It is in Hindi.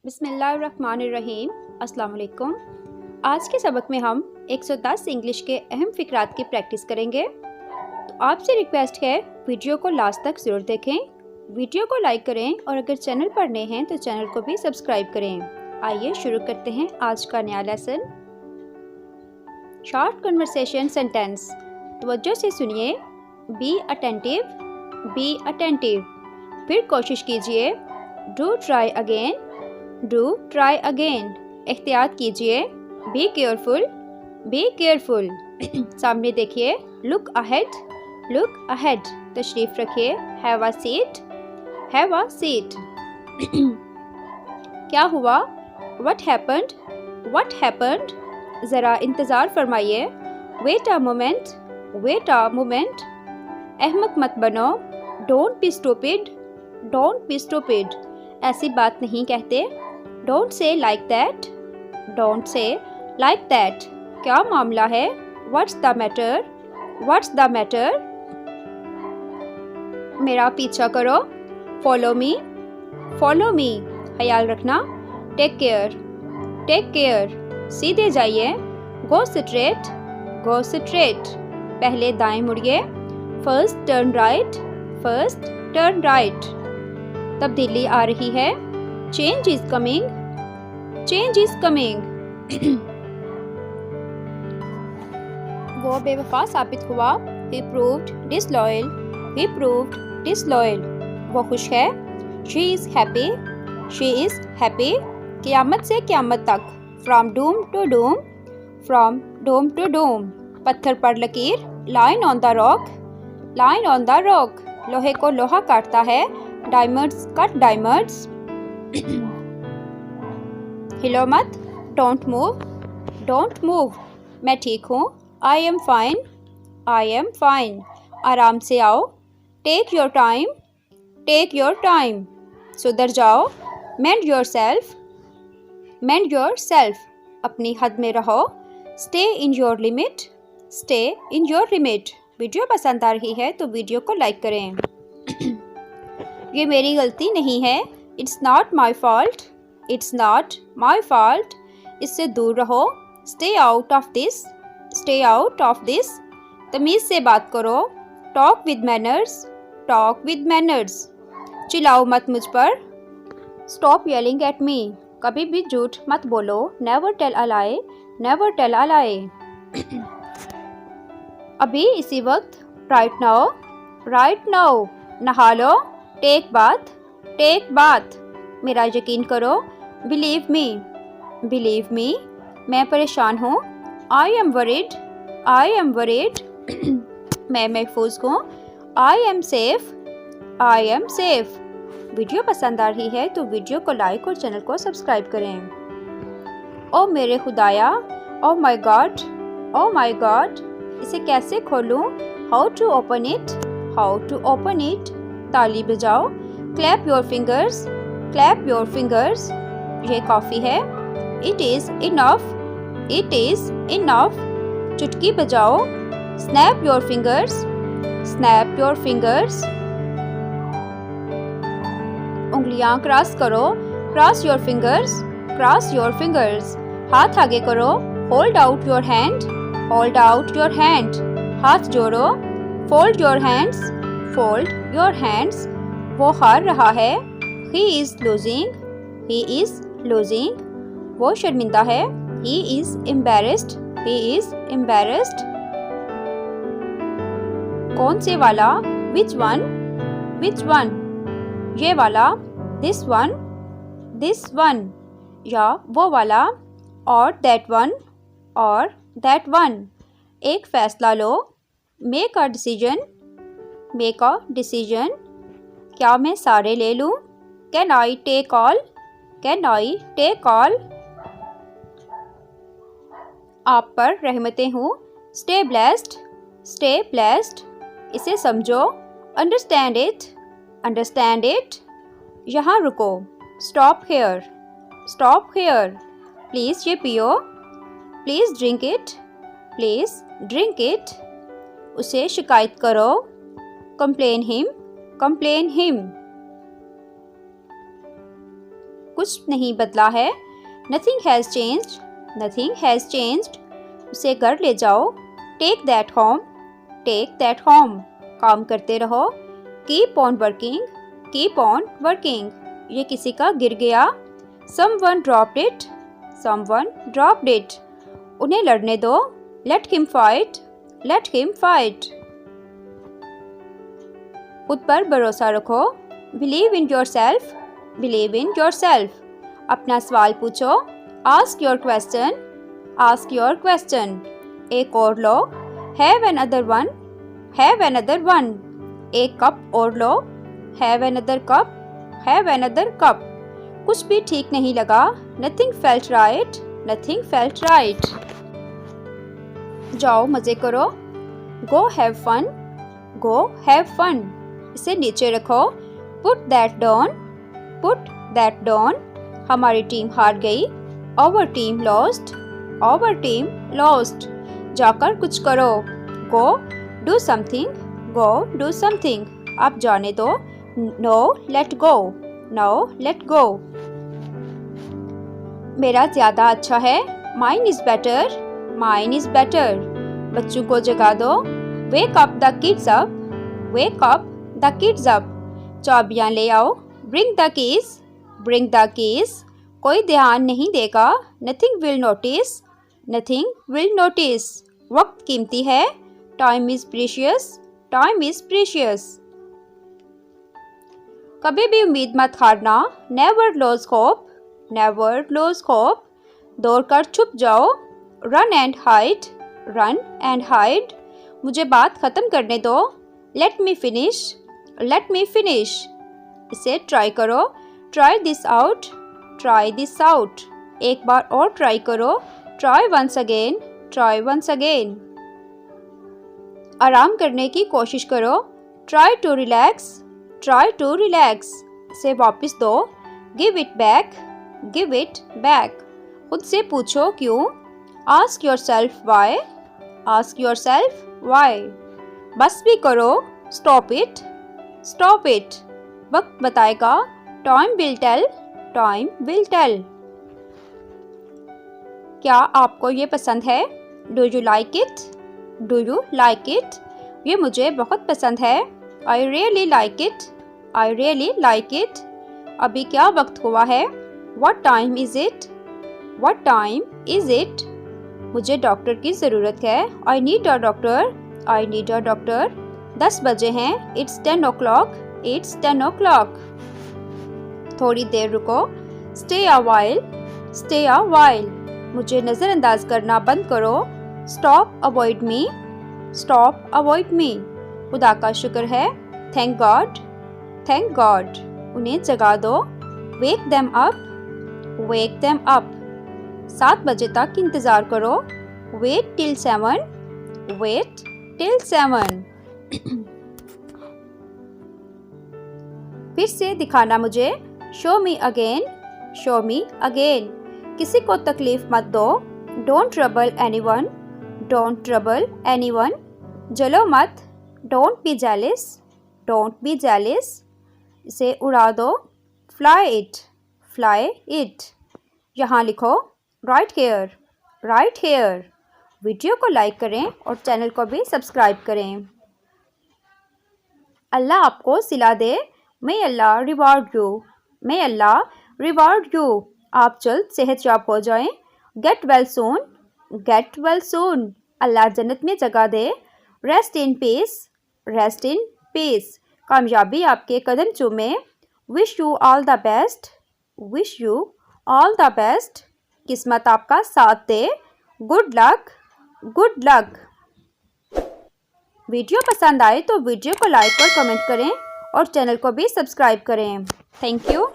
बिस्मिल्लाहिर्रहमानिर्रहीम। अस्सलाम वालेकुम। आज के सबक में हम 110 इंग्लिश के अहम फ़िक्रात की प्रैक्टिस करेंगे। तो आपसे रिक्वेस्ट है वीडियो को लास्ट तक ज़रूर देखें, वीडियो को लाइक करें और अगर चैनल पर नए हैं तो चैनल को भी सब्सक्राइब करें। आइए शुरू करते हैं आज का नया लेसन। Short conversation sentence. तवज्जो से सुनिए। Be attentive, be attentive. फिर कोशिश कीजिए। Do try again, do try again. एहतियात कीजिए। Be careful, be careful. सामने देखिए। Look ahead, look ahead. तशरीफ रखिए। Have a seat, have a seat. क्या हुआ? What happened, what happened. ज़रा इंतज़ार फरमाइए। Wait a moment, wait a moment. अहमक मत बनो। Don't be stupid, don't be stupid. ऐसी बात नहीं कहते। Don't say like that, don't say like that. क्या मामला है? What's the matter, what's the matter. मेरा पीछा करो। Follow me, follow me. ख्याल रखना। Take care, take care. सीधे जाइए। Go straight, go straight. पहले दाएं मुड़िए। First turn right, first turn right. तब्दीली आ रही है। Change is coming, change is coming. वो बेवफा साबित हुआ। He proved disloyal, he proved disloyal। वो खुश है। She is happy, she is happy। क़यामत से क़यामत तक। From doom to doom, from doom to doom। पत्थर पर लकीर। Line on the rock, line on the rock। लोहे को लोहा काटता है। Diamonds cut diamonds. हिलो मत। Don't move, don't move. मैं ठीक हूँ। I am fine, I am fine. आराम से आओ। Take your time, take your time. सुधर जाओ। Mend yourself, mend yourself. अपनी हद में रहो। Stay in your limit, stay in your limit. Video पसंद आ रही है तो वीडियो को लाइक करें। ये मेरी गलती नहीं है। It's not my fault, it's not my fault. इससे दूर रहो। Stay out of this, stay out of this. तमीज़ से बात करो। Talk with manners, talk with manners. चिल्लाओ मत मुझ पर। Stop yelling at me. कभी भी झूठ मत बोलो। Never tell a lie, never tell a lie. अभी इसी वक्त। Right now, right now. नहा लो। Take bath, take bath. मेरा यकीन करो। Believe me, believe me. मैं परेशान हूँ। I am worried, I am worried. मैं महफूज हूँ। I am safe, I am safe. Video पसंद आ रही है तो वीडियो को लाइक और चैनल को सब्सक्राइब करें। ओ मेरे खुदाया, oh my god, oh my god. इसे कैसे खोलूँ? How to open it, how to open it. ताली बजाओ। Clap your fingers, clap your fingers. ये काफ़ी है। It is enough, it is enough. चुटकी बजाओ। Snap your fingers, snap your fingers. उंगलियां क्रॉस करो। Cross your fingers, cross your fingers. हाथ आगे करो। Hold out your hand, hold out your hand. हाथ जोड़ो। Fold your hands, fold your hands. वो हार रहा है। He is losing, he is losing. वो शर्मिंदा है। He is embarrassed, he is embarrassed. कौन से वाला? Which one, which one. ये वाला। This one, this one. या वो वाला। और दैट वन, और दैट वन। एक फैसला लो। Make a decision, make a decision. क्या मैं सारे ले लूँ? Can I take all, can I take all. आप पर रहमतें हूँ। Stay blessed, stay blessed. इसे समझो। Understand it, understand it. यहाँ रुको। Stop hair, stop hair. Please ये पियो। Please drink it, please drink it. उसे शिकायत करो। Complain him, complain him. कुछ नहीं बदला है। Nothing has changed. Nothing has changed. उसे घर ले जाओ। Take that home. Take that home. काम करते रहो। Keep on working. Keep on working. ये किसी का गिर गया। Someone dropped it. Someone dropped it. उन्हें लड़ने दो। Let him fight. Let him fight. खुद पर भरोसा रखो। Believe in yourself. Believe in yourself. अपना सवाल पूछो। Ask your question. Ask your question. एक और लो। Have another one. Have another one. एक कप और लो। Have another cup. Have another cup. कुछ भी ठीक नहीं लगा। Nothing felt right. Nothing felt right. जाओ मज़े करो। Go have fun. Go have fun. इसे नीचे रखो। Put that down. Put that down. हमारी टीम हार गई। Our team lost. Our team lost. जाकर कुछ करो। Go do something. Go do something. आप जाने दो। No let go. No let go. मेरा ज़्यादा अच्छा है। Mine is better. Mine is better. बच्चों को जगा दो। Wake up the kids up. Wake up the kids up. चाबियाँ ले आओ। Bring the keys. Bring the keys. कोई ध्यान नहीं देगा। Nothing will notice. Nothing will notice. वक्त कीमती है। Time is precious. Time is precious. कभी भी उम्मीद मत हारना। Never lose hope. Never lose hope. दौड़कर छुप जाओ। Run and hide. Run and hide. मुझे बात ख़त्म करने दो। Let me finish. Let me finish. इसे ट्राई करो। Try this out. Try this out. एक बार और ट्राई करो। Try once again. Try once again. आराम करने की कोशिश करो। Try to relax. Try to relax. इसे वापस दो। Give it back. Give it back. खुद से पूछो क्यों। Ask yourself why. Ask yourself why. बस भी करो। Stop it. Stop it. वक्त बताएगा। Time will tell. Time will tell. क्या आपको ये पसंद है? Do you like it? Do you like it? ये मुझे बहुत पसंद है। I really like it. I really like it. अभी क्या वक्त हुआ है? What time is it? What time is it? मुझे डॉक्टर की ज़रूरत है। I need a doctor. I need a doctor. 10 बजे हैं। It's 10 o'clock. It's 10 o'clock. थोड़ी देर रुको। Stay a while. Stay a while. मुझे नज़रअंदाज करना बंद करो। Stop avoid me. Stop avoid me. खुदा का शुक्र है। Thank God. Thank God. उन्हें जगा दो। Wake them up. Wake them up. 7 बजे तक इंतज़ार करो। Wait till 7. Wait till 7. फिर से दिखाना मुझे। Show me again. Show me again. किसी को तकलीफ मत दो। Don't trouble anyone. Don't trouble anyone. जलो मत। Don't be jealous. Don't be jealous. इसे उड़ा दो। Fly it. Fly it. यहाँ लिखो Right here. Right here. Video को लाइक करें और चैनल को भी सब्सक्राइब करें। अल्लाह आपको सिला दे। May Allah reward you. May Allah reward you. आप जल्द सेहतयाब हो जाएं। Get well soon. Get well soon. अल्लाह जन्नत में जगह दे। Rest in peace. Rest in peace. कामयाबी आपके कदम चूमे। Wish you all the best. Wish you all the best. किस्मत आपका साथ दे। Good luck. Good luck. Video पसंद आए तो वीडियो को लाइक और कमेंट करें और चैनल को भी सब्सक्राइब करें। Thank you.